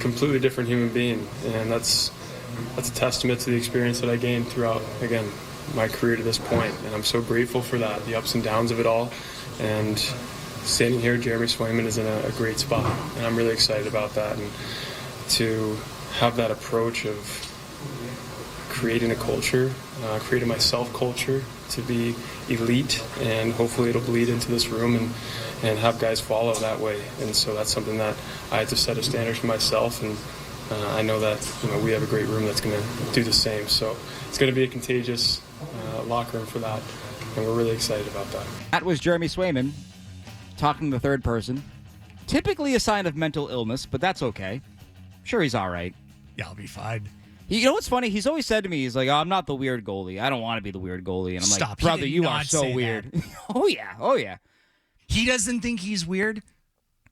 completely different human being, and that's a testament to the experience that I gained throughout, again, my career to this point, and I'm so grateful for that, the ups and downs of it all. And standing here, Jeremy Swayman is in a great spot, and I'm really excited about that, and to have that approach of creating a culture, creating my self-culture to be elite, and hopefully it'll bleed into this room and have guys follow that way. And so that's something that I had to set a standard for myself, and I know that we have a great room that's going to do the same. So it's going to be a contagious locker room for that, and we're really excited about that. That was Jeremy Swayman talking to the third person. Typically a sign of mental illness, but that's okay. Sure, he's all right. Yeah, I'll be fine. You know what's funny? He's always said to me, he's like, "Oh, I'm not the weird goalie. I don't want to be the weird goalie." And I'm Stop. like, "Brother, you are so weird." Oh yeah. He doesn't think he's weird?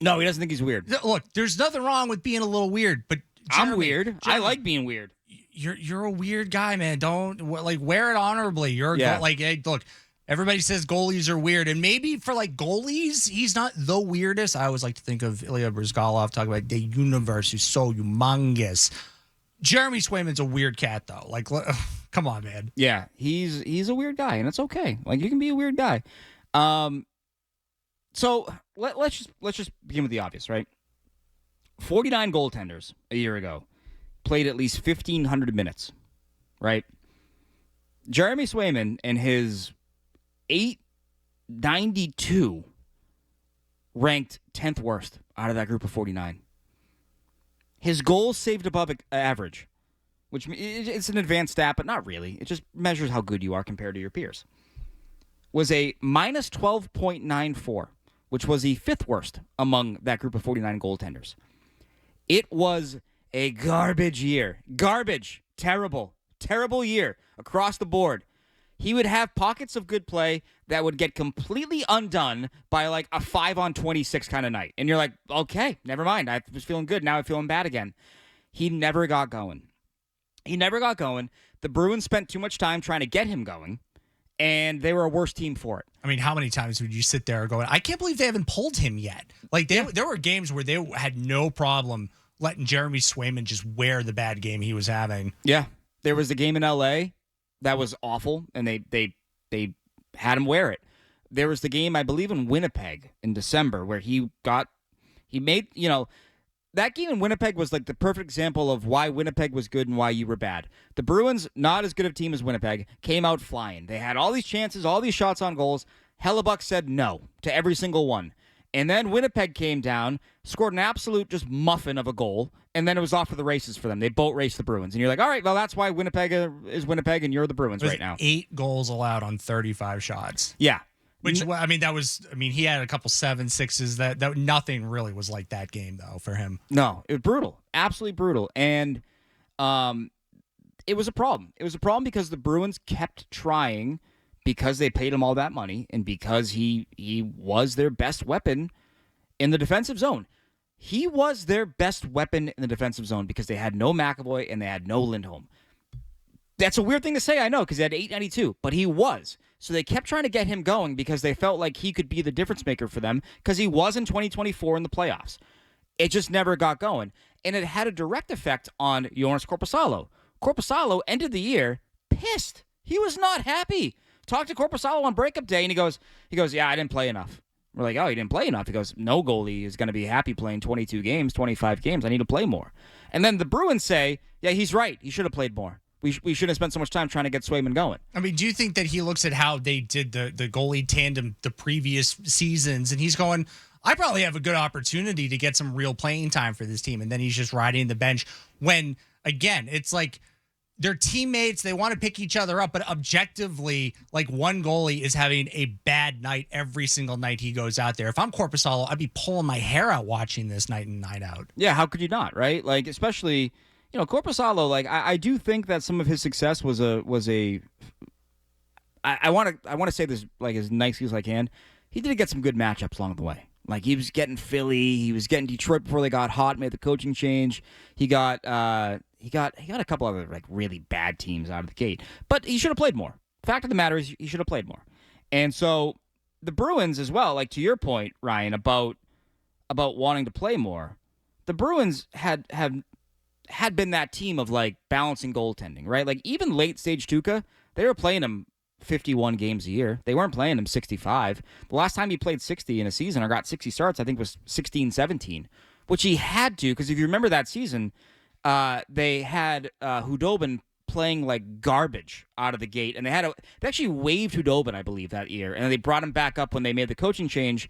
No, he doesn't think he's weird. Look, there's nothing wrong with being a little weird, but Jeremy, I'm weird. Jeremy, I like being weird. You're a weird guy, man. Don't wear it honorably. You're hey, look. Everybody says goalies are weird, and maybe for goalies, he's not the weirdest. I always like to think of Ilya Bryzgalov talking about the universe is so humongous. Jeremy Swayman's a weird cat, though. Come on, man. Yeah, he's a weird guy, and it's okay. You can be a weird guy. So let's just begin with the obvious, right? 49 goaltenders a year ago played at least 1,500 minutes, right? Jeremy Swayman and his 892 ranked 10th worst out of that group of 49. His goals saved above average, which it's an advanced stat, but not really. It just measures how good you are compared to your peers. Was a minus 12.94, which was the 5th worst among that group of 49 goaltenders. It was a garbage year. Garbage. Terrible year across the board. He would have pockets of good play that would get completely undone by a 5-on-26 kind of night. And you're like, okay, never mind. I was feeling good. Now I'm feeling bad again. He never got going. The Bruins spent too much time trying to get him going, and they were a worse team for it. I mean, how many times would you sit there going, I can't believe they haven't pulled him yet? There were games where they had no problem letting Jeremy Swayman just wear the bad game he was having. Yeah. There was the game in L.A. that was awful, and they had him wear it. There was the game, I believe, in Winnipeg in December where that game in Winnipeg was the perfect example of why Winnipeg was good and why you were bad. The Bruins, not as good of a team as Winnipeg, came out flying. They had all these chances, all these shots on goals. Hellebuck said no to every single one. And then Winnipeg came down, scored an absolute just muffin of a goal, and then it was off to the races for them. They boat raced the Bruins. And you're like, all right, well, that's why Winnipeg is Winnipeg and you're the Bruins right now. 8 goals allowed on 35 shots. Yeah. Which, he had a couple 7-6s. That nothing really was like that game, though, for him. No, it was brutal. Absolutely brutal. And it was a problem. It was a problem because the Bruins kept trying because they paid him all that money and because he was their best weapon in the defensive zone. He was their best weapon in the defensive zone because they had no McAvoy and they had no Lindholm. That's a weird thing to say, I know, because he had 892, but he was. So they kept trying to get him going because they felt like he could be the difference maker for them because he was in 2024 in the playoffs. It just never got going. And it had a direct effect on Joonas Korpisalo. Korpisalo ended the year pissed. He was not happy. Talked to Korpisalo on breakup day, and he goes, yeah, I didn't play enough. We're like, oh, you didn't play enough? He goes, no goalie is going to be happy playing 22 games, 25 games. I need to play more. And then the Bruins say, yeah, he's right. He should have played more. We shouldn't have spent so much time trying to get Swayman going. I mean, do you think that he looks at how they did the goalie tandem the previous seasons, and he's going, I probably have a good opportunity to get some real playing time for this team, and then he's just riding the bench when, again, it's like they're teammates. They want to pick each other up, but objectively, one goalie is having a bad night every single night he goes out there. If I'm Korpisalo, I'd be pulling my hair out watching this night in, night out. Yeah, how could you not, right? Especially, Korpisalo, I do think that some of his success was a I want to say this as nicely as I can. He did get some good matchups along the way. He was getting Philly, he was getting Detroit before they got hot, made the coaching change. He got a couple other really bad teams out of the gate. But he should have played more. Fact of the matter is he should have played more. And so the Bruins as well, to your point, Ryan, about wanting to play more. the Bruins had been that team of like balancing goaltending, right? Like even late stage Tuukka, they were playing him 51 games a year. They weren't playing him 65. The last time he played 60 in a season or got 60 starts, I think was 16-17, which he had to, because if you remember that season, they had Hudobin playing like garbage out of the gate, and they actually waived Hudobin, I believe, that year, and they brought him back up when they made the coaching change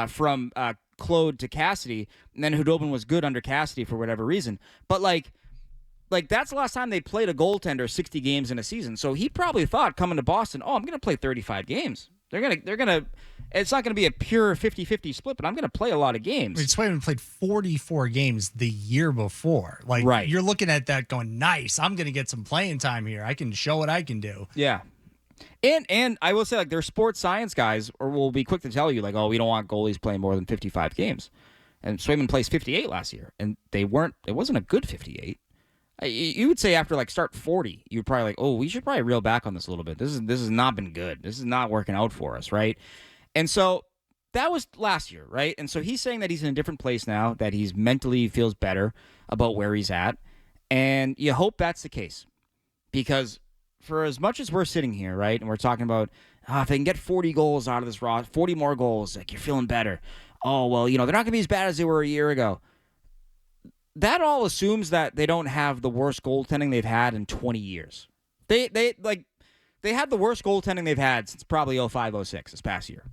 from Claude to Cassidy, and then Hudobin was good under Cassidy for whatever reason. But like that's the last time they played a goaltender 60 games in a season. So he probably thought coming to Boston, oh, I'm going to play 35 games. They're gonna. It's not going to be a pure 50-50 split, but I'm going to play a lot of games. Swayman played 44 games the year before. Like, right. You're looking at that going, nice, I'm going to get some playing time here. I can show what I can do. Yeah. And I will say, like, their sports science guys will be quick to tell you, like, oh, we don't want goalies playing more than 55 games. And Swayman plays 58 last year, and it wasn't a good 58. You would say after, like, start 40, you'd probably like, oh, we should probably reel back on this a little bit. This has not been good. This is not working out for us, right? And so that was last year, right? And so he's saying that he's in a different place now, that he's mentally feels better about where he's at. And you hope that's the case. Because for as much as we're sitting here, right, and we're talking about, if they can get 40 goals out of this roster, 40 more goals, like, you're feeling better. Oh, well, they're not going to be as bad as they were a year ago. That all assumes that they don't have the worst goaltending they've had in 20 years. They had the worst goaltending they've had since probably 05-06 this past year.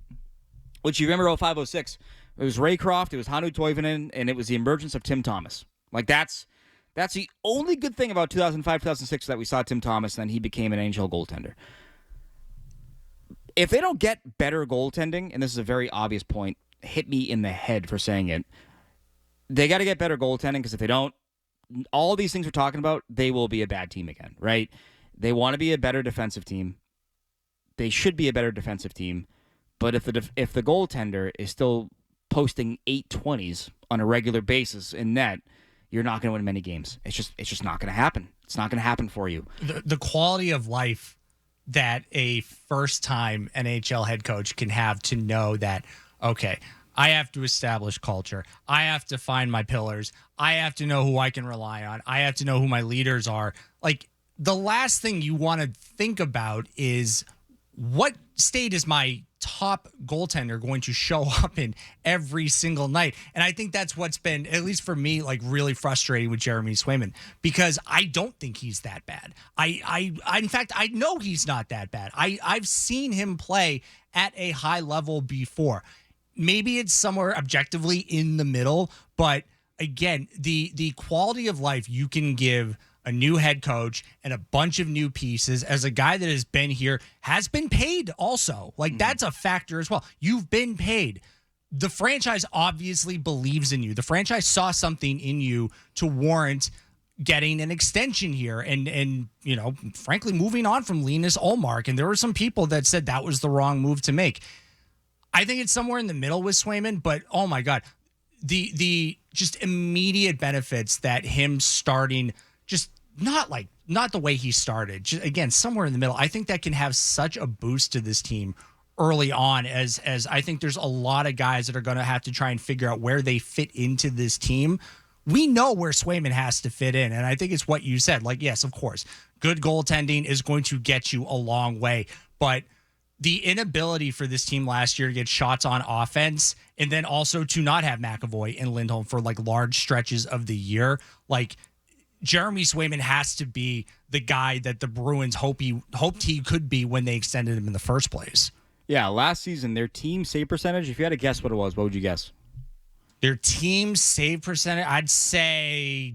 Which, you remember 05-06, it was Raycroft, it was Hannu Toivonen, and it was the emergence of Tim Thomas. Like, that's the only good thing about 2005-2006 that we saw Tim Thomas, then he became an NHL goaltender. If they don't get better goaltending, and this is a very obvious point, hit me in the head for saying it, they got to get better goaltending, because if they don't, all these things we're talking about, they will be a bad team again, right? They want to be a better defensive team. They should be a better defensive team. But if the goaltender is still posting 820s on a regular basis in net, you're not going to win many games. It's just not going to happen. It's not going to happen for you. The quality of life that a first-time NHL head coach can have to know that, okay, I have to establish culture. I have to find my pillars. I have to know who I can rely on. I have to know who my leaders are. Like, the last thing you want to think about is, what state is my top goaltender going to show up in every single night? And I think that's what's been, at least for me, like, really frustrating with Jeremy Swayman, because I don't think he's that bad. I in fact, I know he's not that bad. I've seen him play at a high level before. Maybe it's somewhere objectively in the middle, but again, the quality of life you can give a new head coach and a bunch of new pieces as a guy that has been here, has been paid also. Like, that's a factor as well. You've been paid. The franchise obviously believes in you. The franchise saw something in you to warrant getting an extension here and frankly, moving on from Linus Ullmark. And there were some people that said that was the wrong move to make. I think it's somewhere in the middle with Swayman, but oh my God, the just immediate benefits that him starting, just not the way he started, just, again, somewhere in the middle. I think that can have such a boost to this team early on, as I think there's a lot of guys that are going to have to try and figure out where they fit into this team. We know where Swayman has to fit in, and I think it's what you said. Like, yes, of course, good goaltending is going to get you a long way, but the inability for this team last year to get shots on offense, and then also to not have McAvoy and Lindholm for like large stretches of the year, like, Jeremy Swayman has to be the guy that the Bruins hoped he could be when they extended him in the first place. Yeah, last season, their team save percentage, if you had to guess what it was, what would you guess? Their team save percentage, I'd say,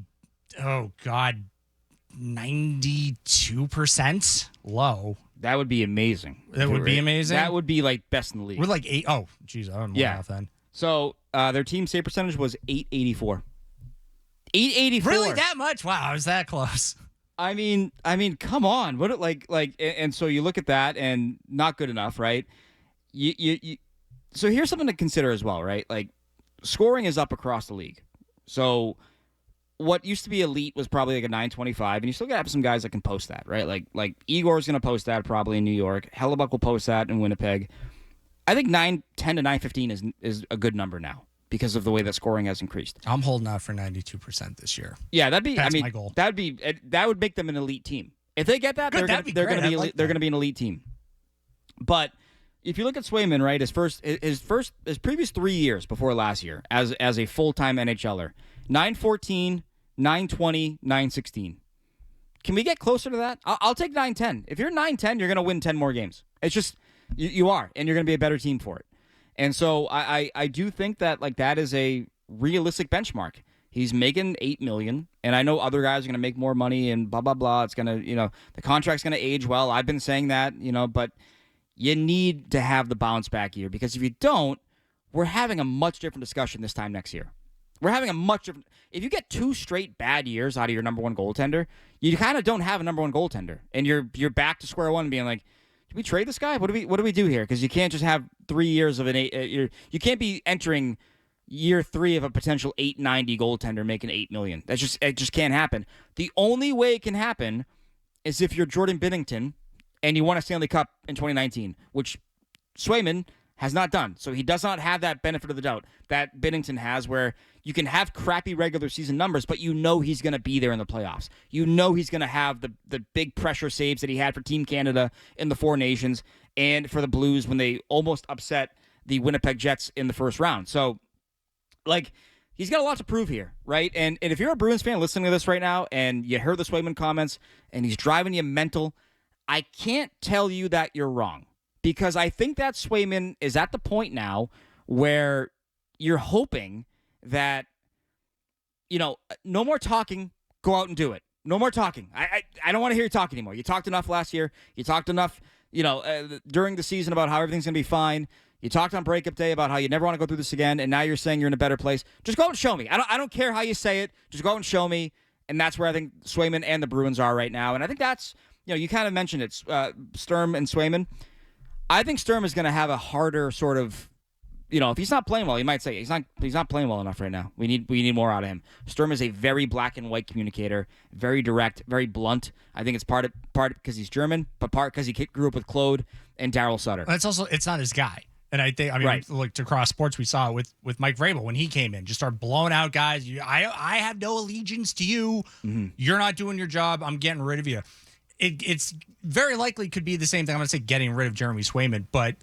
92%. Low. That would be amazing. That would be amazing? That would be, like, best in the league. We're like 8. Oh, geez, I don't know off then. So, their team save percentage was .884. 884. Really, that much? Wow, I was that close. I mean, come on. What and so you look at that and not good enough, right? So here's something to consider as well, right? Like, scoring is up across the league. So what used to be elite was probably like a 925, and you still got to have some guys that can post that, right? Like Igor's going to post that probably in New York. Hellebuck will post that in Winnipeg. I think 910 to 915 is a good number now. because of the way that scoring has increased. I'm holding out for 92% this year. Yeah, that'd be. That's I mean, my goal. that would make them an elite team. If they get that, Good, they're going to be an elite team. But if you look at Swayman, right, his previous 3 years before last year as a full-time NHLer, 914, 920, 916. Can we get closer to that? I'll take 910. If you're 910, you're going to win 10 more games. It's just you are, and you're going to be a better team for it. And so I do think that like that is a realistic benchmark. He's making $8 million, and I know other guys are going to make more money and blah blah blah. It's going to, the contract's going to age well. I've been saying that, but you need to have the bounce back year, because if you don't, we're having a much different discussion this time next year. We're having a much different. If you get 2 straight bad years out of your number one goaltender, you kind of don't have a number one goaltender, and you're back to square one, being like, did we trade this guy? What do we do here? Because you can't just have 3 years of an 8. You can't be entering year 3 of a potential 890 goaltender making $8 million. It just can't happen. The only way it can happen is if you're Jordan Binnington and you won a Stanley Cup in 2019, which Swayman has not done. So he does not have that benefit of the doubt that Binnington has, where you can have crappy regular season numbers, but he's going to be there in the playoffs. He's going to have the big pressure saves that he had for Team Canada in the Four Nations and for the Blues when they almost upset the Winnipeg Jets in the first round. So, like, he's got a lot to prove here, right? And if you're a Bruins fan listening to this right now and you heard the Swayman comments and he's driving you mental, I can't tell you that you're wrong, because I think that Swayman is at the point now where you're hoping that, no more talking, go out and do it. No more talking. I don't want to hear you talk anymore. You talked enough last year. You talked enough, during the season about how everything's going to be fine. You talked on breakup day about how you never want to go through this again, and now you're saying you're in a better place. Just go out and show me. I don't care how you say it. Just go out and show me, and that's where I think Swayman and the Bruins are right now. And I think that's, you kind of mentioned it, Sturm and Swayman. I think Sturm is going to have a harder sort of, if he's not playing well, you might say he's not playing well enough right now. We need more out of him. Sturm is a very black and white communicator, very direct, very blunt. I think it's part because he's German, but part because he grew up with Claude and Daryl Sutter. It's not his guy. And right. Look, across sports, we saw it with Mike Vrabel when he came in, just start blowing out guys. I have no allegiance to you. Mm-hmm. You're not doing your job. I'm getting rid of you. It's very likely could be the same thing. I'm going to say getting rid of Jeremy Swayman, but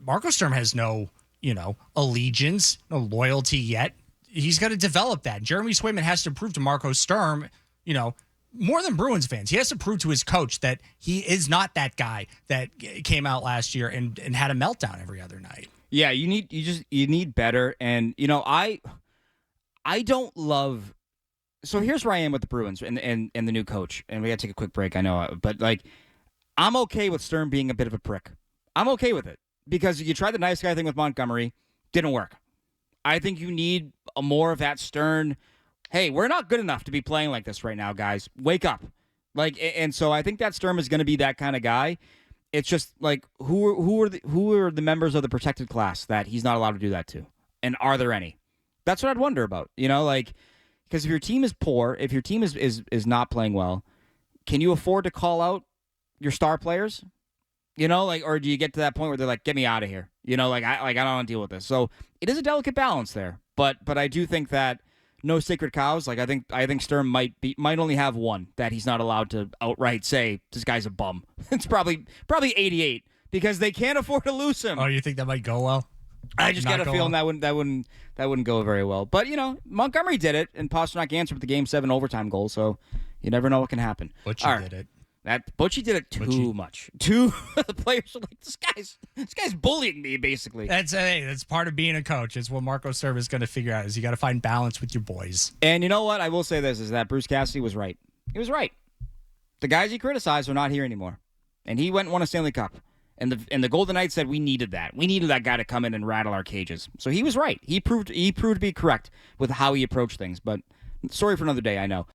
Marco Sturm has no, allegiance, no loyalty yet. He's got to develop that. Jeremy Swayman has to prove to Marco Sturm, more than Bruins fans. He has to prove to his coach that he is not that guy that came out last year and had a meltdown every other night. Yeah, you need better. And I don't love. So here's where I am with the Bruins and the new coach. And we got to take a quick break, I know. But, I'm okay with Sturm being a bit of a prick. I'm okay with it. Because you tried the nice guy thing with Montgomery. Didn't work. I think you need more of that stern, hey, we're not good enough to be playing like this right now, guys. Wake up. And so I think that Sturm is going to be that kind of guy. It's just, who are the members of the protected class that he's not allowed to do that to? And are there any? That's what I'd wonder about. Because if your team is poor, if your team is not playing well, can you afford to call out your star players? Or do you get to that point where they're like, get me out of here? I don't want to deal with this. So it is a delicate balance there. But I do think that no sacred cows. I think Sturm might only have one that he's not allowed to outright say this guy's a bum. It's probably 88 because they can't afford to lose him. Oh, you think that might go well? I just got a feeling that wouldn't go very well. But Montgomery did it, and Pasternak answered with the Game 7 overtime goal. So you never know what can happen. Butchie did it. Butchie did it too much. The players are like, this guy's bullying me, basically. That's part of being a coach. It's what Marco Sturm is going to figure out. Is you got to find balance with your boys. And you know what? I will say this is that Bruce Cassidy was right. He was right. The guys he criticized are not here anymore, and he went and won a Stanley Cup. And the Golden Knights said we needed that. We needed that guy to come in and rattle our cages. So he was right. He proved to be correct with how he approached things. But story for another day, I know.